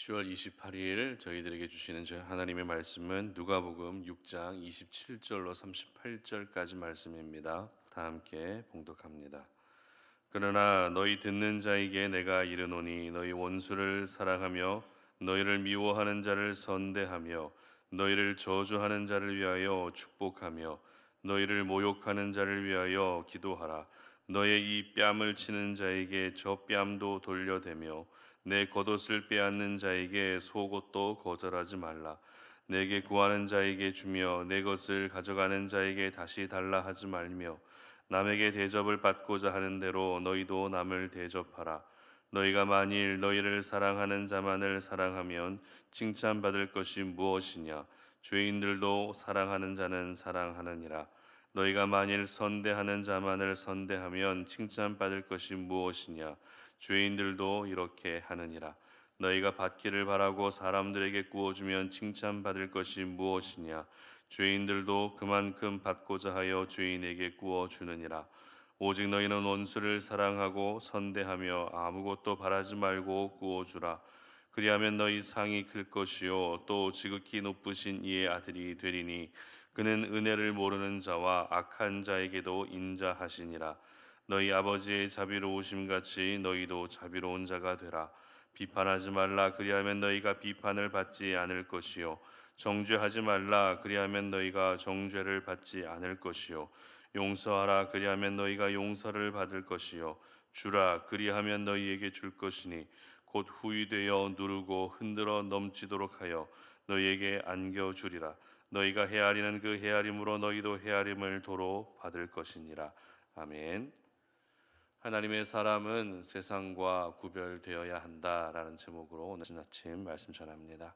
10월 28일 저희들에게 주시는 하나님의 말씀은 누가복음 6장 27절로 38절까지 말씀입니다. 다 함께 봉독합니다. 그러나 너희 듣는 자에게 내가 이르노니 너희 원수를 사랑하며 너희를 미워하는 자를 선대하며 너희를 저주하는 자를 위하여 축복하며 너희를 모욕하는 자를 위하여 기도하라. 너의 이 뺨을 치는 자에게 저 뺨도 돌려대며 내 겉옷을 빼앗는 자에게 속옷도 거절하지 말라. 내게 구하는 자에게 주며 내 것을 가져가는 자에게 다시 달라 하지 말며 남에게 대접을 받고자 하는 대로 너희도 남을 대접하라. 너희가 만일 너희를 사랑하는 자만을 사랑하면 칭찬받을 것이 무엇이냐? 죄인들도 사랑하는 자는 사랑하느니라. 너희가 만일 선대하는 자만을 선대하면 칭찬받을 것이 무엇이냐? 죄인들도 이렇게 하느니라. 너희가 받기를 바라고 사람들에게 구워주면 칭찬받을 것이 무엇이냐? 죄인들도 그만큼 받고자 하여 죄인에게 구워주느니라. 오직 너희는 원수를 사랑하고 선대하며 아무것도 바라지 말고 구워주라. 그리하면 너희 상이 클 것이요 또 지극히 높으신 이의 아들이 되리니 그는 은혜를 모르는 자와 악한 자에게도 인자하시니라. 너희 아버지의 자비로우심 같이 너희도 자비로운 자가 되라. 비판하지 말라. 그리하면 너희가 비판을 받지 않을 것이요 정죄하지 말라. 그리하면 너희가 정죄를 받지 않을 것이요 용서하라. 그리하면 너희가 용서를 받을 것이요 주라. 그리하면 너희에게 줄 것이니 곧 후이되어 누르고 흔들어 넘치도록 하여 너희에게 안겨 주리라. 너희가 헤아리는 그 헤아림으로 너희도 헤아림을 도로 받을 것이니라. 아멘. 하나님의 사람은 세상과 구별되어야 한다라는 제목으로 오늘 아침 말씀 전합니다.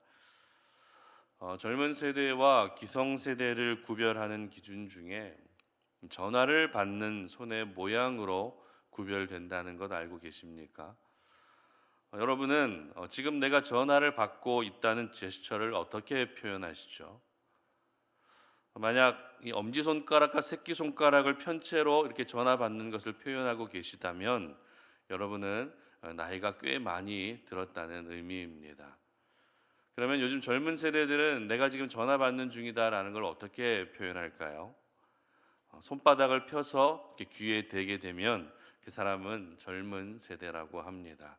젊은 세대와 기성 세대를 구별하는 기준 중에 전화를 받는 손의 모양으로 구별된다는 것 알고 계십니까? 여러분은 지금 내가 전화를 받고 있다는 제스처를 어떻게 표현하시죠? 만약 이 엄지손가락과 새끼손가락을 편채로 이렇게 전화 받는 것을 표현하고 계시다면 여러분은 나이가 꽤 많이 들었다는 의미입니다. 그러면 요즘 젊은 세대들은 내가 지금 전화 받는 중이다라는 걸 어떻게 표현할까요? 손바닥을 펴서 이렇게 귀에 대게 되면 그 사람은 젊은 세대라고 합니다.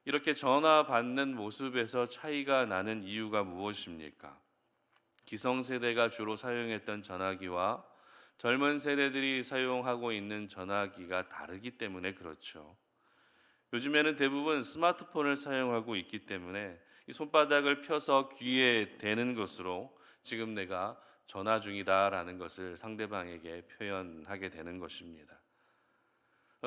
이렇게 전화 받는 모습에서 차이가 나는 이유가 무엇입니까? 기성세대가 주로 사용했던 전화기와 젊은 세대들이 사용하고 있는 전화기가 다르기 때문에 그렇죠. 요즘에는 대부분 스마트폰을 사용하고 있기 때문에 이 손바닥을 펴서 귀에 대는 것으로 지금 내가 전화 중이다라는 것을 상대방에게 표현하게 되는 것입니다.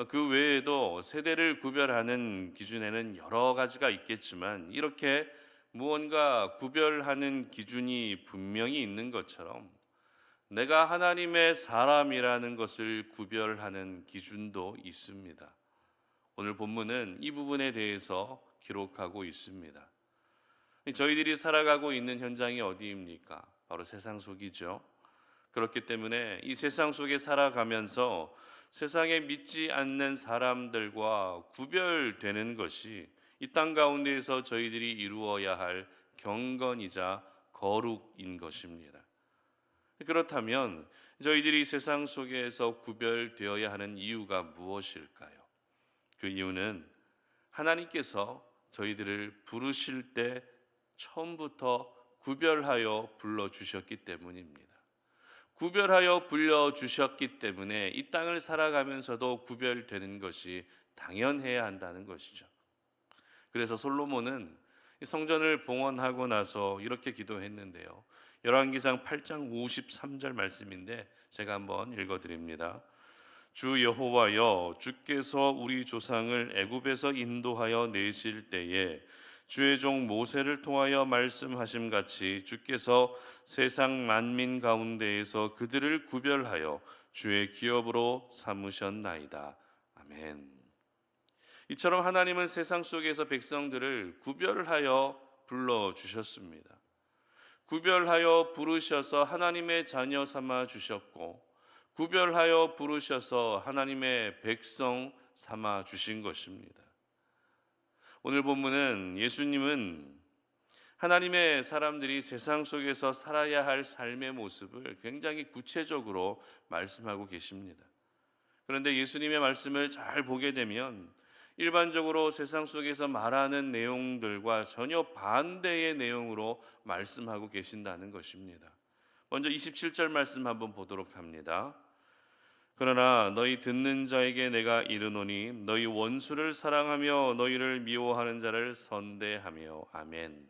그 외에도 세대를 구별하는 기준에는 여러 가지가 있겠지만 이렇게 무언가 구별하는 기준이 분명히 있는 것처럼 내가 하나님의 사람이라는 것을 구별하는 기준도 있습니다. 오늘 본문은 이 부분에 대해서 기록하고 있습니다. 저희들이 살아가고 있는 현장이 어디입니까? 바로 세상 속이죠. 그렇기 때문에 이 세상 속에 살아가면서 세상에 믿지 않는 사람들과 구별되는 것이 이 땅 가운데에서 저희들이 이루어야 할 경건이자 거룩인 것입니다. 그렇다면 저희들이 세상 속에서 구별되어야 하는 이유가 무엇일까요? 그 이유는 하나님께서 저희들을 부르실 때 처음부터 구별하여 불러주셨기 때문입니다. 구별하여 불러주셨기 때문에 이 땅을 살아가면서도 구별되는 것이 당연해야 한다는 것이죠. 그래서 솔로몬은 성전을 봉헌하고 나서 이렇게 기도했는데요. 열왕기상 8장 53절 말씀인데 제가 한번 읽어드립니다. 주 여호와여, 주께서 우리 조상을 애굽에서 인도하여 내실 때에 주의 종 모세를 통하여 말씀하심 같이 주께서 세상 만민 가운데에서 그들을 구별하여 주의 기업으로 삼으셨나이다. 아멘. 이처럼 하나님은 세상 속에서 백성들을 구별하여 불러주셨습니다. 구별하여 부르셔서 하나님의 자녀 삼아 주셨고 구별하여 부르셔서 하나님의 백성 삼아 주신 것입니다. 오늘 본문은 예수님은 하나님의 사람들이 세상 속에서 살아야 할 삶의 모습을 굉장히 구체적으로 말씀하고 계십니다. 그런데 예수님의 말씀을 잘 보게 되면 일반적으로 세상 속에서 말하는 내용들과 전혀 반대의 내용으로 말씀하고 계신다는 것입니다. 먼저 27절 말씀 한번 보도록 합니다. 그러나 너희 듣는 자에게 내가 이르노니 너희 원수를 사랑하며 너희를 미워하는 자를 선대하며. 아멘.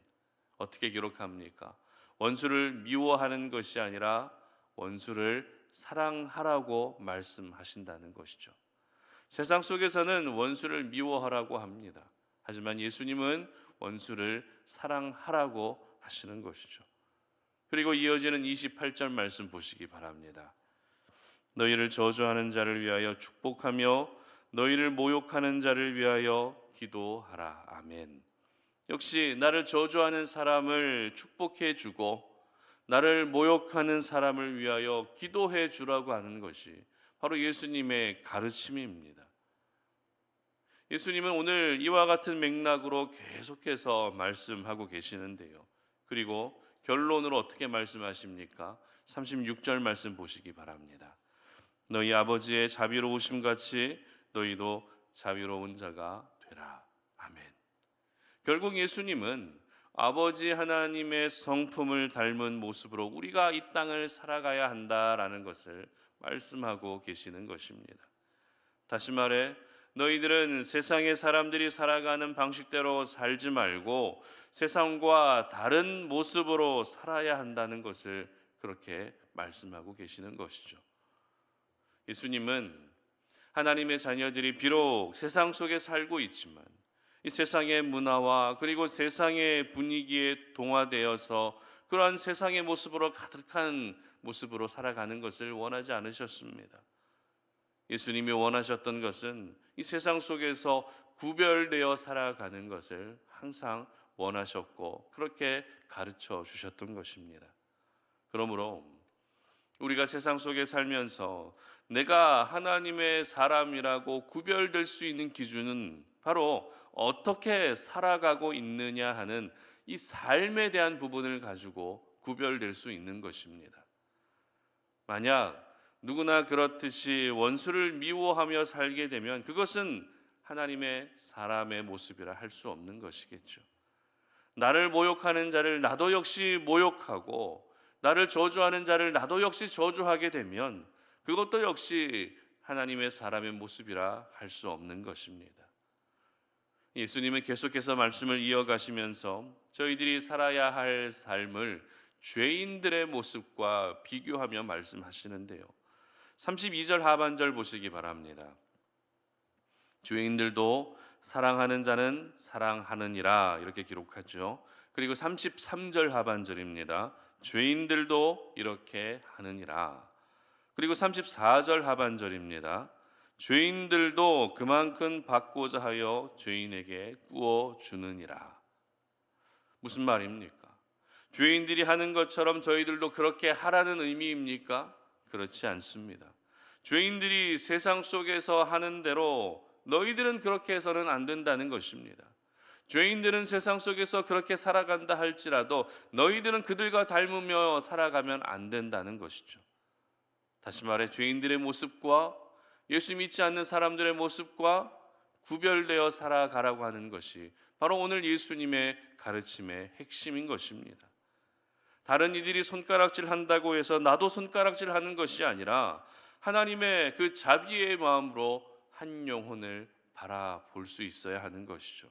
어떻게 기록합니까? 원수를 미워하는 것이 아니라 원수를 사랑하라고 말씀하신다는 것이죠. 세상 속에서는 원수를 미워하라고 합니다. 하지만 예수님은 원수를 사랑하라고 하시는 것이죠. 그리고 이어지는 28절 말씀 보시기 바랍니다. 너희를 저주하는 자를 위하여 축복하며 너희를 모욕하는 자를 위하여 기도하라. 아멘. 역시 나를 저주하는 사람을 축복해 주고 나를 모욕하는 사람을 위하여 기도해 주라고 하는 것이 바로 예수님의 가르침입니다. 예수님은 오늘 이와 같은 맥락으로 계속해서 말씀하고 계시는데요. 그리고 결론으로 어떻게 말씀하십니까? 36절 말씀 보시기 바랍니다. 너희 아버지의 자비로우심 같이 너희도 자비로운 자가 되라. 아멘. 결국 예수님은 아버지 하나님의 성품을 닮은 모습으로 우리가 이 땅을 살아가야 한다라는 것을 말씀하고 계시는 것입니다. 다시 말해 너희들은 세상의 사람들이 살아가는 방식대로 살지 말고 세상과 다른 모습으로 살아야 한다는 것을 그렇게 말씀하고 계시는 것이죠. 예수님은 하나님의 자녀들이 비록 세상 속에 살고 있지만 이 세상의 문화와 그리고 세상의 분위기에 동화되어서 그러한 세상의 모습으로 가득한 모습으로 살아가는 것을 원하지 않으셨습니다. 예수님이 원하셨던 것은 이 세상 속에서 구별되어 살아가는 것을 항상 원하셨고 그렇게 가르쳐 주셨던 것입니다. 그러므로 우리가 세상 속에 살면서 내가 하나님의 사람이라고 구별될 수 있는 기준은 바로 어떻게 살아가고 있느냐 하는 이 삶에 대한 부분을 가지고 구별될 수 있는 것입니다. 만약 누구나 그렇듯이 원수를 미워하며 살게 되면 그것은 하나님의 사람의 모습이라 할 수 없는 것이겠죠. 나를 모욕하는 자를 나도 역시 모욕하고 나를 저주하는 자를 나도 역시 저주하게 되면 그것도 역시 하나님의 사람의 모습이라 할 수 없는 것입니다. 예수님은 계속해서 말씀을 이어가시면서 저희들이 살아야 할 삶을 죄인들의 모습과 비교하며 말씀하시는데요. 32절 하반절 보시기 바랍니다. 죄인들도 사랑하는 자는 사랑하느니라 이렇게 기록하죠. 그리고 33절 하반절입니다. 죄인들도 이렇게 하느니라. 그리고 34절 하반절입니다. 죄인들도 그만큼 받고자 하여 죄인에게 구워 주느니라. 무슨 말입니까? 죄인들이 하는 것처럼 저희들도 그렇게 하라는 의미입니까? 그렇지 않습니다. 죄인들이 세상 속에서 하는 대로 너희들은 그렇게 해서는 안 된다는 것입니다. 죄인들은 세상 속에서 그렇게 살아간다 할지라도 너희들은 그들과 닮으며 살아가면 안 된다는 것이죠. 다시 말해 죄인들의 모습과 예수 믿지 않는 사람들의 모습과 구별되어 살아가라고 하는 것이 바로 오늘 예수님의 가르침의 핵심인 것입니다. 다른 이들이 손가락질 한다고 해서 나도 손가락질 하는 것이 아니라 하나님의 그 자비의 마음으로 한 영혼을 바라볼 수 있어야 하는 것이죠.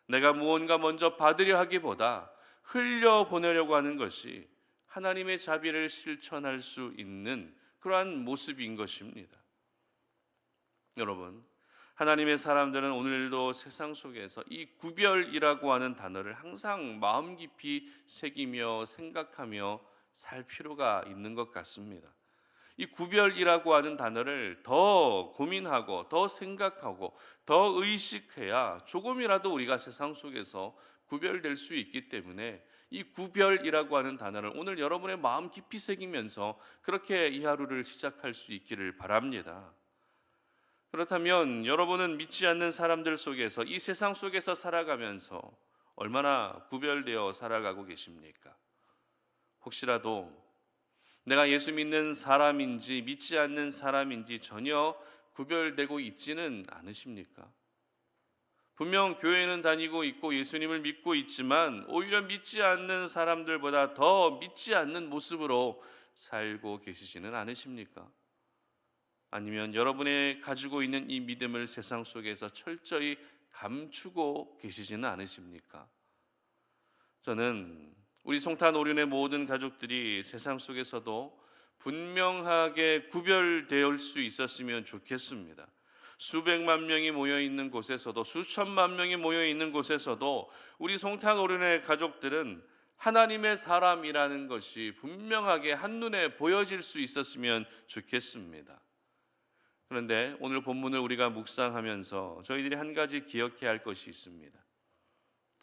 내가 무언가 먼저 받으려 하기보다 흘려보내려고 하는 것이 하나님의 자비를 실천할 수 있는 그러한 모습인 것입니다. 여러분, 하나님의 사람들은 오늘도 세상 속에서 이 구별이라고 하는 단어를 항상 마음 깊이 새기며 생각하며 살 필요가 있는 것 같습니다. 이 구별이라고 하는 단어를 더 고민하고 더 생각하고 더 의식해야 조금이라도 우리가 세상 속에서 구별될 수 있기 때문에 이 구별이라고 하는 단어를 오늘 여러분의 마음 깊이 새기면서 그렇게 이 하루를 시작할 수 있기를 바랍니다. 그렇다면 여러분은 믿지 않는 사람들 속에서, 이 세상 속에서 살아가면서 얼마나 구별되어 살아가고 계십니까? 혹시라도 내가 예수 믿는 사람인지 믿지 않는 사람인지 전혀 구별되고 있지는 않으십니까? 분명 교회는 다니고 있고 예수님을 믿고 있지만 오히려 믿지 않는 사람들보다 더 믿지 않는 모습으로 살고 계시지는 않으십니까? 아니면 여러분의 가지고 있는 이 믿음을 세상 속에서 철저히 감추고 계시지는 않으십니까? 저는 우리 송탄 오륜의 모든 가족들이 세상 속에서도 분명하게 구별될 수 있었으면 좋겠습니다. 수백만 명이 모여 있는 곳에서도, 수천만 명이 모여 있는 곳에서도 우리 송탄 오륜의 가족들은 하나님의 사람이라는 것이 분명하게 한눈에 보여질 수 있었으면 좋겠습니다. 그런데 오늘 본문을 우리가 묵상하면서 저희들이 한 가지 기억해야 할 것이 있습니다.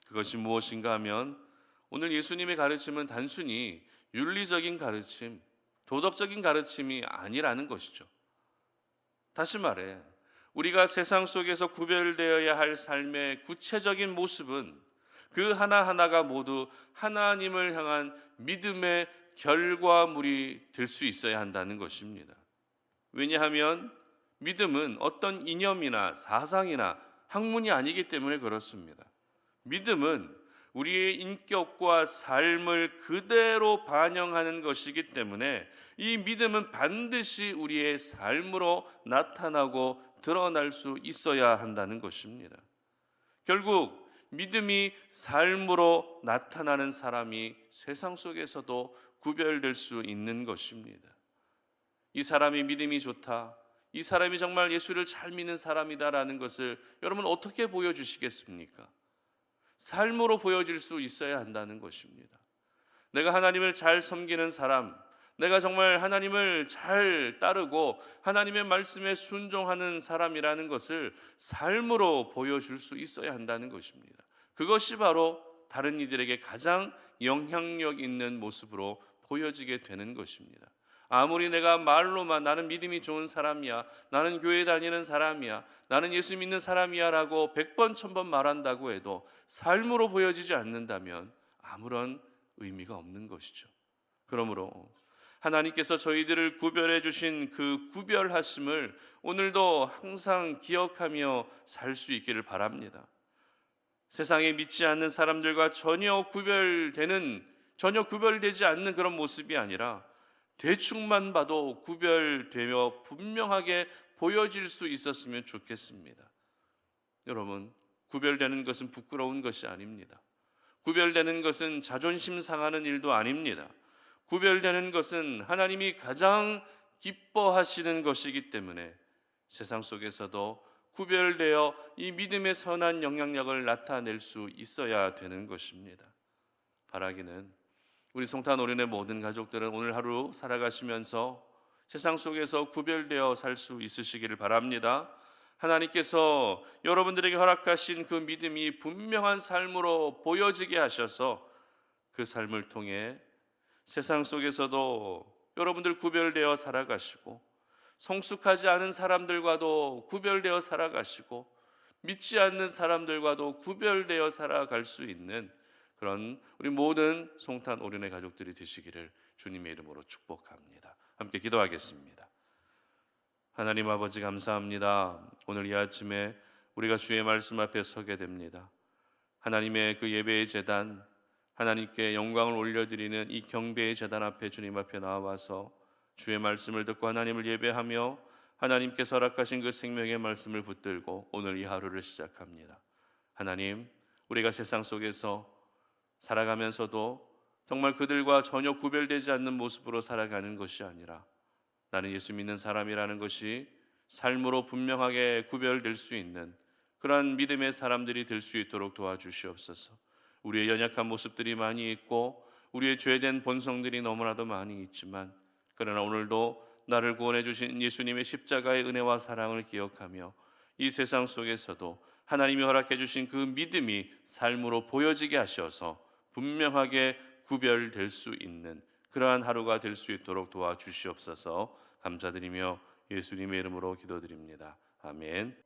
그것이 무엇인가 하면 오늘 예수님의 가르침은 단순히 윤리적인 가르침, 도덕적인 가르침이 아니라는 것이죠. 다시 말해 우리가 세상 속에서 구별되어야 할 삶의 구체적인 모습은 그 하나하나가 모두 하나님을 향한 믿음의 결과물이 될 수 있어야 한다는 것입니다. 왜냐하면 믿음은 어떤 이념이나 사상이나 학문이 아니기 때문에 그렇습니다. 믿음은 우리의 인격과 삶을 그대로 반영하는 것이기 때문에 이 믿음은 반드시 우리의 삶으로 나타나고 드러날 수 있어야 한다는 것입니다. 결국 믿음이 삶으로 나타나는 사람이 세상 속에서도 구별될 수 있는 것입니다. 이 사람이 믿음이 좋다, 이 사람이 정말 예수를 잘 믿는 사람이다라는 것을 여러분 어떻게 보여주시겠습니까? 삶으로 보여질 수 있어야 한다는 것입니다. 내가 하나님을 잘 섬기는 사람, 내가 정말 하나님을 잘 따르고 하나님의 말씀에 순종하는 사람이라는 것을 삶으로 보여줄 수 있어야 한다는 것입니다. 그것이 바로 다른 이들에게 가장 영향력 있는 모습으로 보여지게 되는 것입니다. 아무리 내가 말로만 나는 믿음이 좋은 사람이야, 나는 교회 다니는 사람이야, 나는 예수 믿는 사람이야 라고 100번 1000번 말한다고 해도 삶으로 보여지지 않는다면 아무런 의미가 없는 것이죠. 그러므로 하나님께서 저희들을 구별해 주신 그 구별하심을 오늘도 항상 기억하며 살 수 있기를 바랍니다. 세상에 믿지 않는 사람들과 전혀 구별되지 않는 그런 모습이 아니라 대충만 봐도 구별되며 분명하게 보여질 수 있었으면 좋겠습니다. 여러분, 구별되는 것은 부끄러운 것이 아닙니다. 구별되는 것은 자존심 상하는 일도 아닙니다. 구별되는 것은 하나님이 가장 기뻐하시는 것이기 때문에 세상 속에서도 구별되어 이 믿음의 선한 영향력을 나타낼 수 있어야 되는 것입니다. 바라기는 우리 송탄 오륜의 모든 가족들은 오늘 하루 살아가시면서 세상 속에서 구별되어 살 수 있으시기를 바랍니다. 하나님께서 여러분들에게 허락하신 그 믿음이 분명한 삶으로 보여지게 하셔서 그 삶을 통해 세상 속에서도 여러분들 구별되어 살아가시고 성숙하지 않은 사람들과도 구별되어 살아가시고 믿지 않는 사람들과도 구별되어 살아갈 수 있는 그런 우리 모든 송탄 오륜의 가족들이 되시기를 주님의 이름으로 축복합니다. 함께 기도하겠습니다. 하나님 아버지 감사합니다. 오늘 이 아침에 우리가 주의 말씀 앞에 서게 됩니다. 하나님의 그 예배의 제단, 하나님께 영광을 올려드리는 이 경배의 제단 앞에 주님 앞에 나와서 주의 말씀을 듣고 하나님을 예배하며 하나님께서 허락하신 그 생명의 말씀을 붙들고 오늘 이 하루를 시작합니다. 하나님, 우리가 세상 속에서 살아가면서도 정말 그들과 전혀 구별되지 않는 모습으로 살아가는 것이 아니라 나는 예수 믿는 사람이라는 것이 삶으로 분명하게 구별될 수 있는 그러한 믿음의 사람들이 될 수 있도록 도와주시옵소서. 우리의 연약한 모습들이 많이 있고 우리의 죄된 본성들이 너무나도 많이 있지만 그러나 오늘도 나를 구원해 주신 예수님의 십자가의 은혜와 사랑을 기억하며 이 세상 속에서도 하나님이 허락해 주신 그 믿음이 삶으로 보여지게 하셔서 분명하게 구별될 수 있는 그러한 하루가 될 수 있도록 도와주시옵소서. 감사드리며 예수님의 이름으로 기도드립니다. 아멘.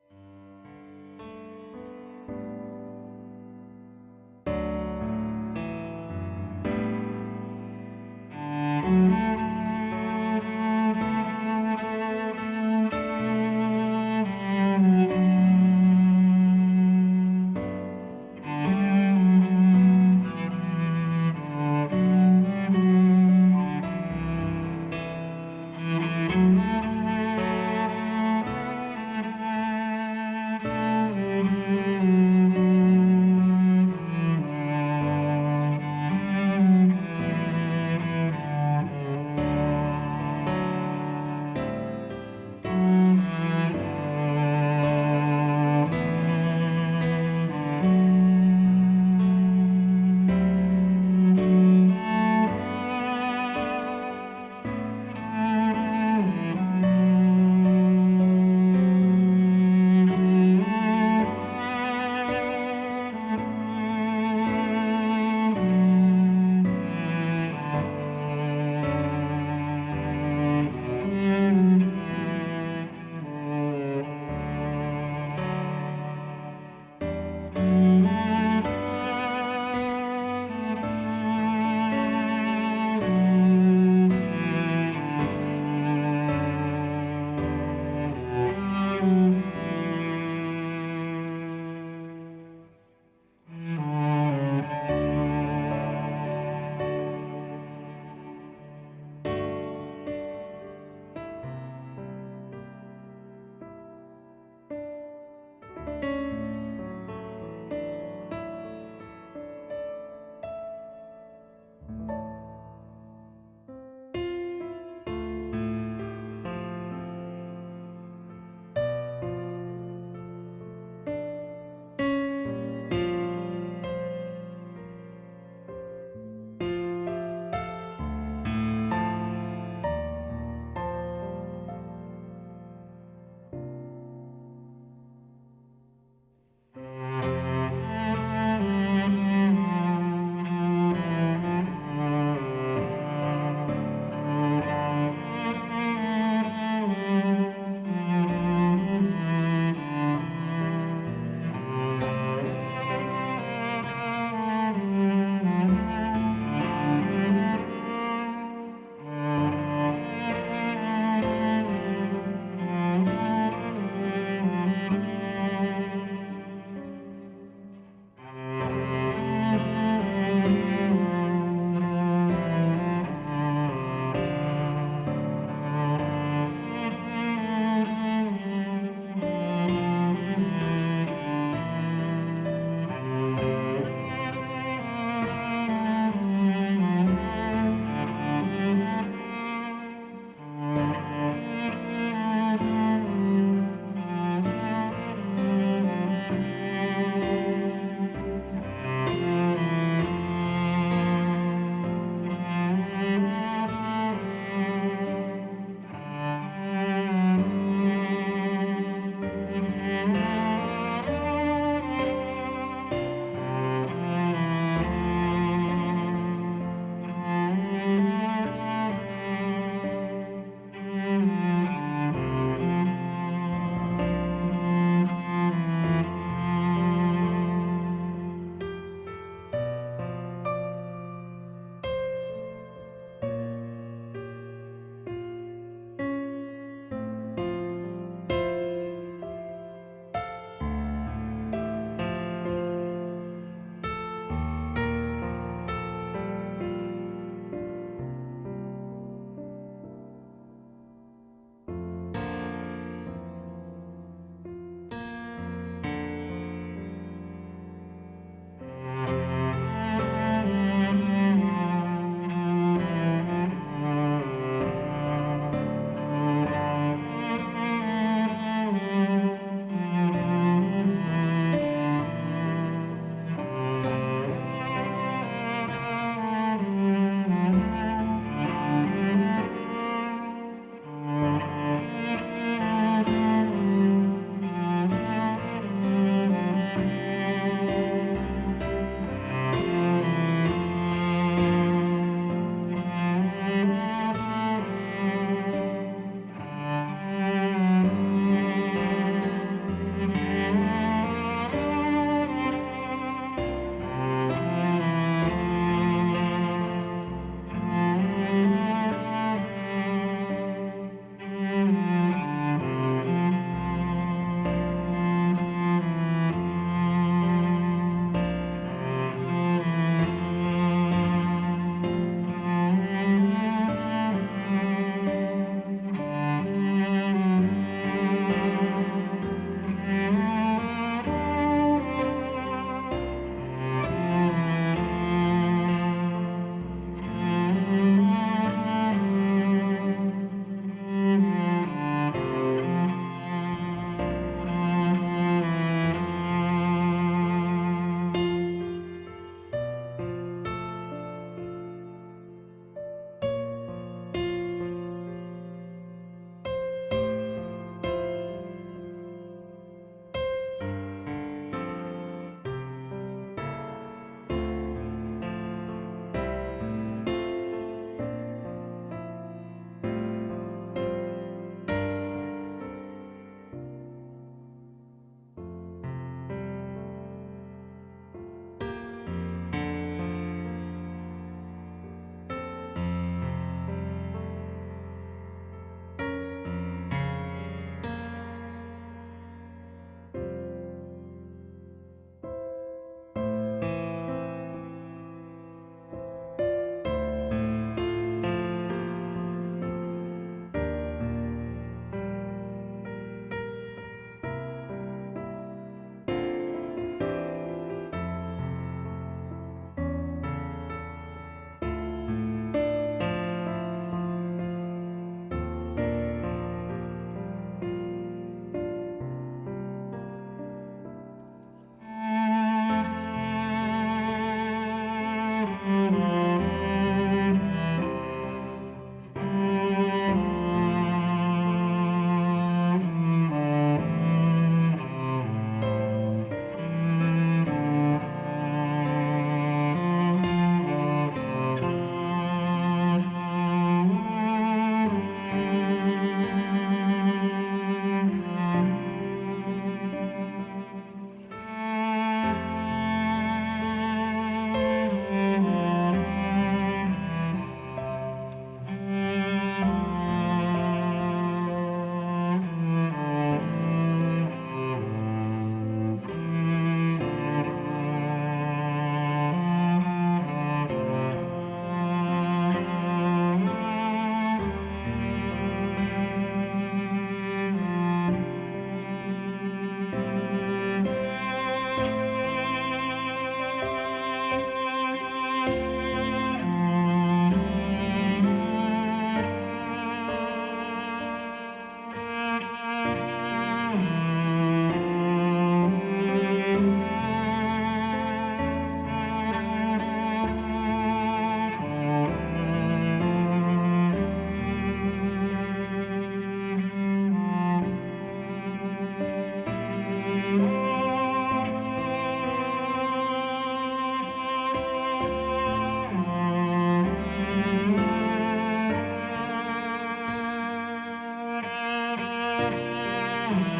주